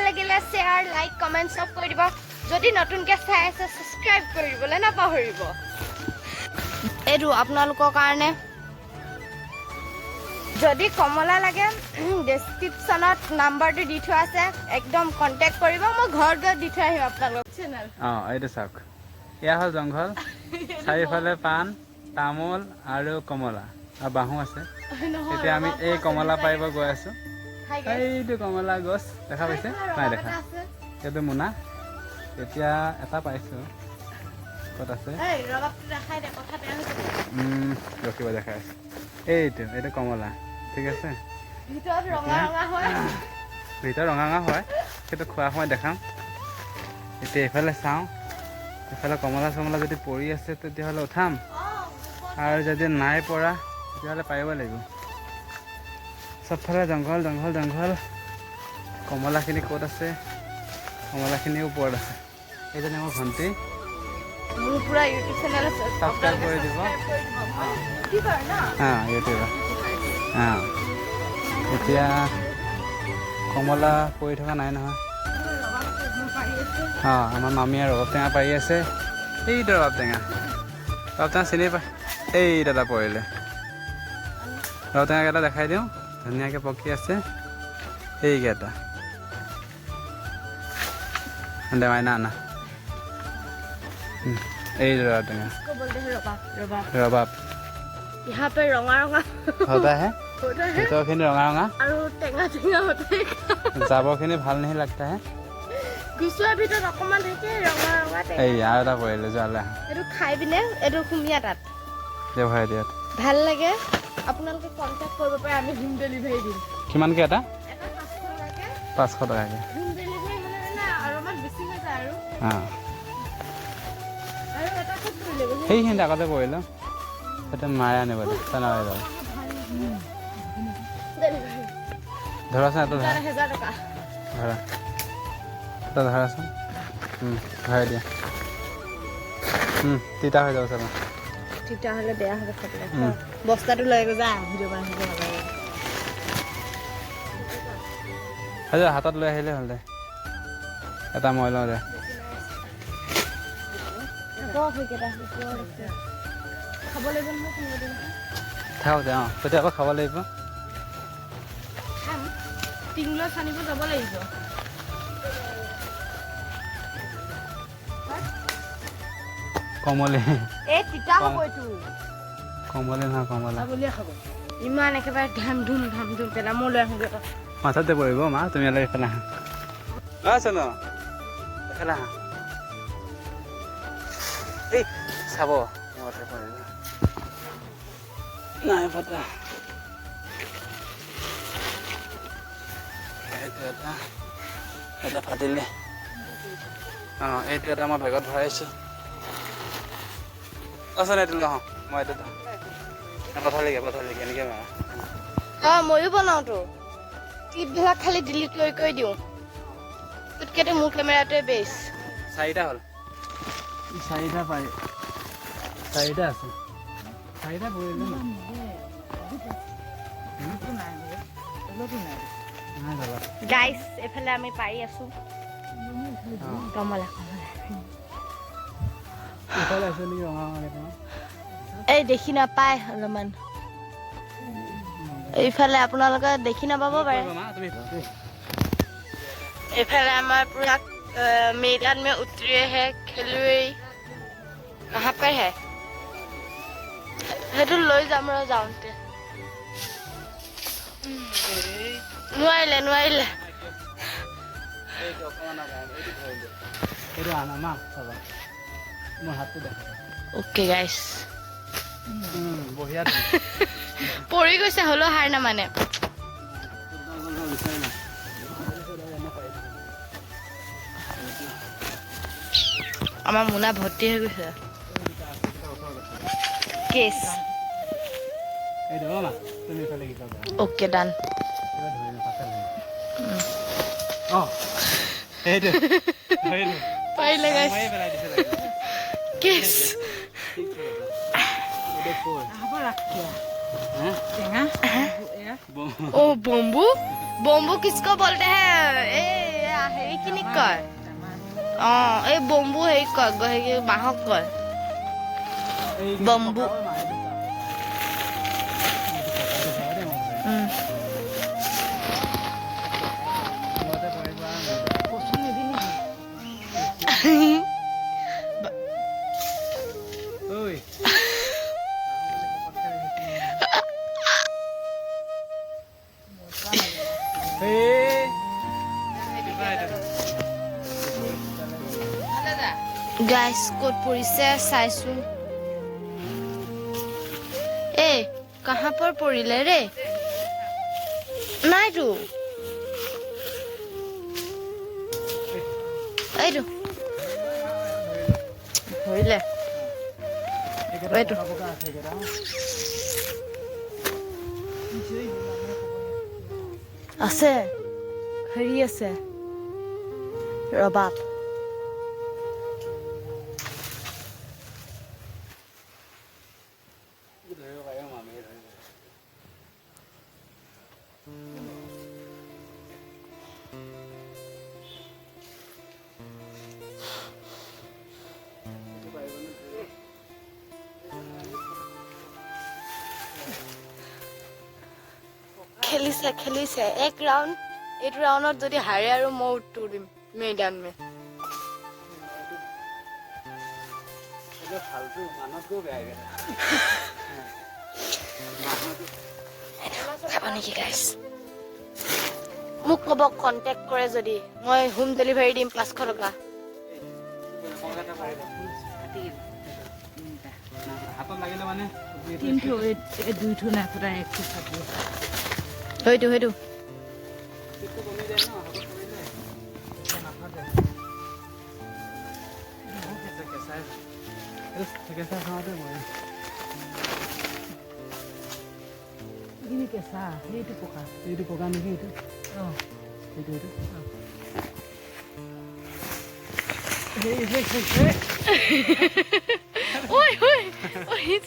লাগিলে share like comment চব কৰি দিব যদি নতুনকৈ চাই আছে ছাবস্ক্ৰাইব কৰিবলৈ নাপাহৰিব এইটো আপোনালোকৰ কাৰণে যদি কমলা লাগে ডেছক্ৰিপশ্যনত নাম্বাৰটো দি থোৱা আছে একদম কণ্টেক্ট কৰিব মই ঘৰত গৈ দি থৈ আহিম আপোনালোকক চেনেল এইটো চাওক এয়া হ'ল জংঘল চাৰিওফালে পাণ তামোল আৰু কমলা আৰু বাঁহো আছে এতিয়া আমি এই কমলা পাৰিব গৈ আছোঁ এইটো কমলা গছ দেখা পাইছে নাই দেখা এইটো মোনা এতিয়া এটা পাইছোঁ ক'ত আছে ৰখিব দেখাই আছে এইটো কমলা ঠিক আছে ভিতৰত ৰঙা ৰঙা হয় সেইটো খোৱা সময় দেখাম এতিয়া এইফালে চাওঁ এইফালে কমলা চমলা যদি পৰি আছে তেতিয়াহ'লে উঠাম আৰু যদি নাই পৰা তেতিয়াহ'লে পাৰিব লাগিব চবফালে জংঘল জংঘল জংঘল কমলাখিনি ক'ত আছে কমলাখিনি ওপৰত আছে এইজনী মোৰ ভণ্টি মোৰ পুৰা ইউটিউব চেনেল আছে ছাবস্ক্ৰাইব কৰি দিব ইউটিউবৰ এতিয়া কমলা পৰি থকা নাই নহয় আমাৰ মামীয়ে ৰবাব টেঙা পাৰি আছে এইটো ৰবাব টেঙা চিনি পায় এই দাদা পৰিলে ৰবাব টেঙাকেইটা দেখাই দিওঁ ধুনীয়াকৈ পকি আছে এইকেইটা দেৱাই না আনা এই रबाब टेंगा बोलते हैं रबाब यहाँ पे रंगा रंगा होता है ভিতৰখিনি ৰঙা ৰঙা আৰু টেঙা টেঙা होता है জাবৰখিনি ভাল नहीं लगता है গুছুৱাৰ ভিতৰত অকমান থাকে ৰঙা ৰঙা টেঙা এই আৰু এটা পৰিলে যোৱালে এইটো খাই পিনে এইটো কুমিয়া তাত দেখাই দিয়া ভাল লাগে আপোনালোকে কন্টাক্ট কৰিব পাৰে আমি হোম ডেলিভাৰী দিম কিমানকৈ এটা এটা 500 টকাকে 500 টকাকৈ হোম ডেলিভাৰী মানে না আৰু মান বেছি হৈ যায় আৰু এটা খুব পৰিলে সেইখিনি আগতে পৰিলে সেইটো মায়ে আনিব তেনেকৈ যাব ধৰাচোন এটা ধৰা 1000 টকা ধৰা এটা ধৰাচোন ধৰাই দিয়া তিতা হৈ যাব চাবা তিতা হ'লে বেয়া হ'ব খাবলৈ বস্তাটো লৈ গৈ যা ভিডিঅ' বনাই দিব নালাগে হাতত লৈ আহিলে হ'ল দে এটা মই লওঁ দে খাব লাগিব নহয় থাকক দে তেতিয়া আকৌ খাব লাগিব টিংলৈ চানিব যাব লাগিব কমলে এই তিতা হ'ব এইটো কমলে নহয় কমলা বুলিয়ে খাব ইমান একেবাৰে ধাম ধুম পেলা মই লৈ আহোঁগৈ মাথাতে পৰিব মা তুমি অলপ এইফালে আহা চোন এইফালে আহা এই চাব মতে পৰিব নাই ফটা এটা ফাটিলে এইটো এটা মই বেগত ভৰাইছোঁ আচোন এইটো লওঁ মই এইটো পথালিকে এনেকৈ মাৰা ময়ো বনাওঁতো ক্লিপবিলাক খালি ডিলিট কৰি দিওঁ তোতকেতো মোৰ কেমেৰাটোৱে বেষ্ট 4টা হ'ল 4টা পাৰি 4টা আছে 4টা পৰিলে গাইছ এইফালে আমি পাৰি আছো কমলা এই দেখি নাপায় অলপমান এইফালে আপোনালোকে দেখি নাপাব পাৰে এইফালে আমাৰ পুৰা मैदान में उतरे हैं खिलुई कहाँ पर है সেইটো লৈ যাম ৰ যাওঁতে নোৱাৰিলে ओके गाइस পৰি গৈছে হলো হাৰ না মানে আমাৰ মুনা ভৰ্তি হৈ গৈছে কেস ओके डन पहले गाइस किस ओ बम्बू बम्बू किसको बोलते हैं ए কয় এই বম্বু হেৰি কয় বাঁহক কয় বম্বু গাইস ক'ত পৰিছে চাইছো कहाँ पर পৰিলে ৰে নাইতো এইটো হইলে এইটো আছে হেৰি আছে ৰবাব খেলিছে এক ৰাউন্ড এইটো ৰাউন্ডত যদি হাৰে আৰু মই উঠটো দিম मैदान में এটা ফালতু মানতকো বেয়া গেল খাবানি কি গাইস মোক কব কন্টাক্ট কৰে যদি মই হোম ডেলিভারি দিম 500 টাকা হাতত লাগিলে মানে তিনটো এই দুইটো না ফুটা একটো থাকে হয়তো হয়তো কিটো কমে যায় না হাতত পৰিলে নাফা যায় কেঁচা খাওঁতে মই ini কেঁচা এইটো পকা নেকি এইটো এইটো oi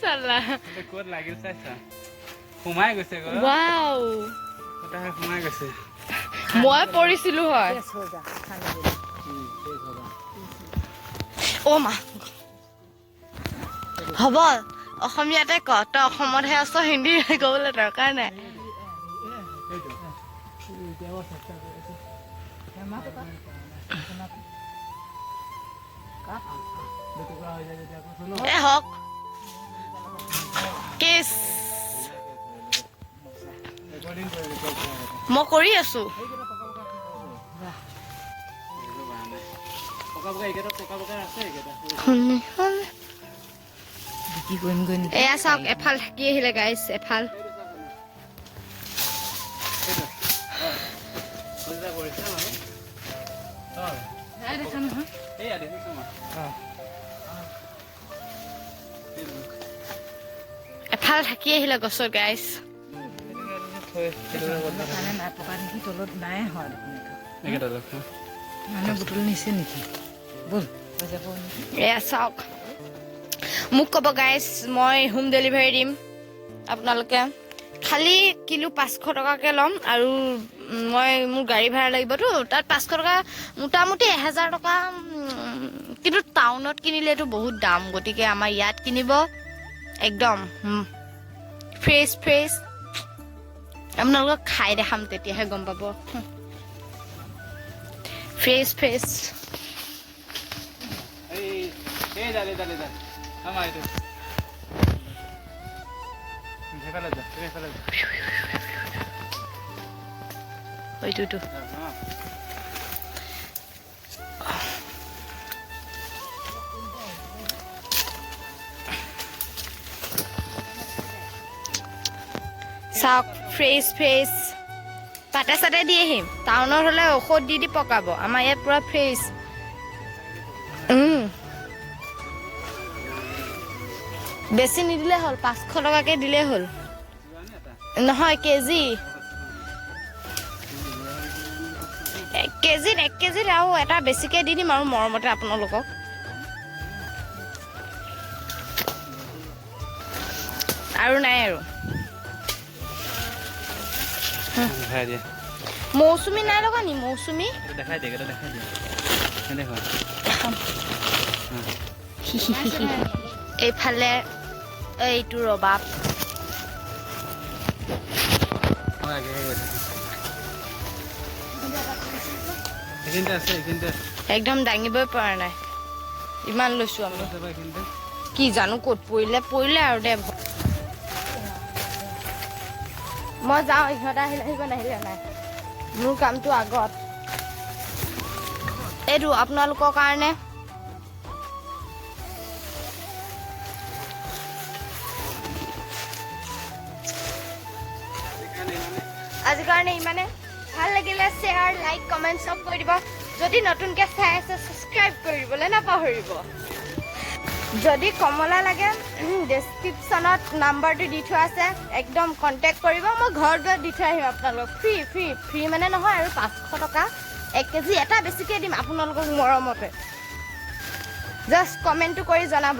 চালা কোত লাগিল চাইছা ঘুমাই গৈছে গো ওয়াও এটা ঘুমাই গৈছে মই পৰিছিলো হয় ও মা হব অসমীয়াতে ক তই অসমতহে আছ হিন্দী ক'বলৈ দৰকাৰ নাই হক কেছ মই কৰি আছো এয়া চাওক এফাল থাকি আহিলে গাইছ এফাল এফাল থাকি আহিলে গছৰ গাইছ তলত নাই হয় মানে বুটল নিছে নেকি বল এয়া চাওক মোক ক'ব গাইছ মই হোম ডেলিভাৰী দিম আপোনালোকে খালি কিলো 500 টকাকে ল'ম আৰু মই মোৰ গাড়ী ভাড়া লাগিবতো তাত 500 টকা মোটামুটি 1000 টকা কিন্তু টাউনত কিনিলেতো বহুত দাম গতিকে আমাৰ ইয়াত কিনিব একদম ফ্ৰেছ আপোনালোকক খাই দেখাম তেতিয়াহে গম পাব ফ্ৰেছ এই দালে আমাৰ এইটো ফেলে যা ওইটো চাওক ফ্ৰেছ পাতে চাতে দি আহিম টাউনত হ'লে ঔষধ দি পকাব আমাৰ ইয়াত পুৰা ফ্ৰেছ বেছি নিদিলে হ'ল 500 টকাকে দিলে হ'ল নহয় কেজি 1 কেজি আৰু এটা বেছিকে দি দিম আৰু মৰমতে আপোনালোকক আৰু নাই আৰু মৌচুমী নাই লগা নি মৌচুমী দেখাই দিয়ে দেখো এইফালে এইটো ৰবাব একদম দাঙিবই পৰা নাই ইমান লৈছো আমি কি জানো ক'ত পৰিলে আৰু দে মই যাওঁ ইহঁত আহিব নাহিলে নাই মোৰ কামটো আগত এইটো আপোনালোকৰ কাৰণে আজিৰ কাৰণে ইমানে ভাল লাগিলে শ্বেয়াৰ লাইক কমেণ্ট চব কৰি দিব যদি নতুনকৈ চাই আছে ছাবস্ক্ৰাইব কৰিবলৈ নাপাহৰিব যদি কমলা লাগে ডেছক্ৰিপশ্যনত নাম্বাৰটো দি থোৱা আছে একদম কণ্টেক্ট কৰিব মই ঘৰত গৈ দি থৈ আহিম আপোনালোকক ফ্ৰী মানে নহয় আৰু 500 টকা 1 কেজি এটা বেছিকৈ দিম আপোনালোকক মৰমতে জাষ্ট কমেণ্টটো কৰি জনাব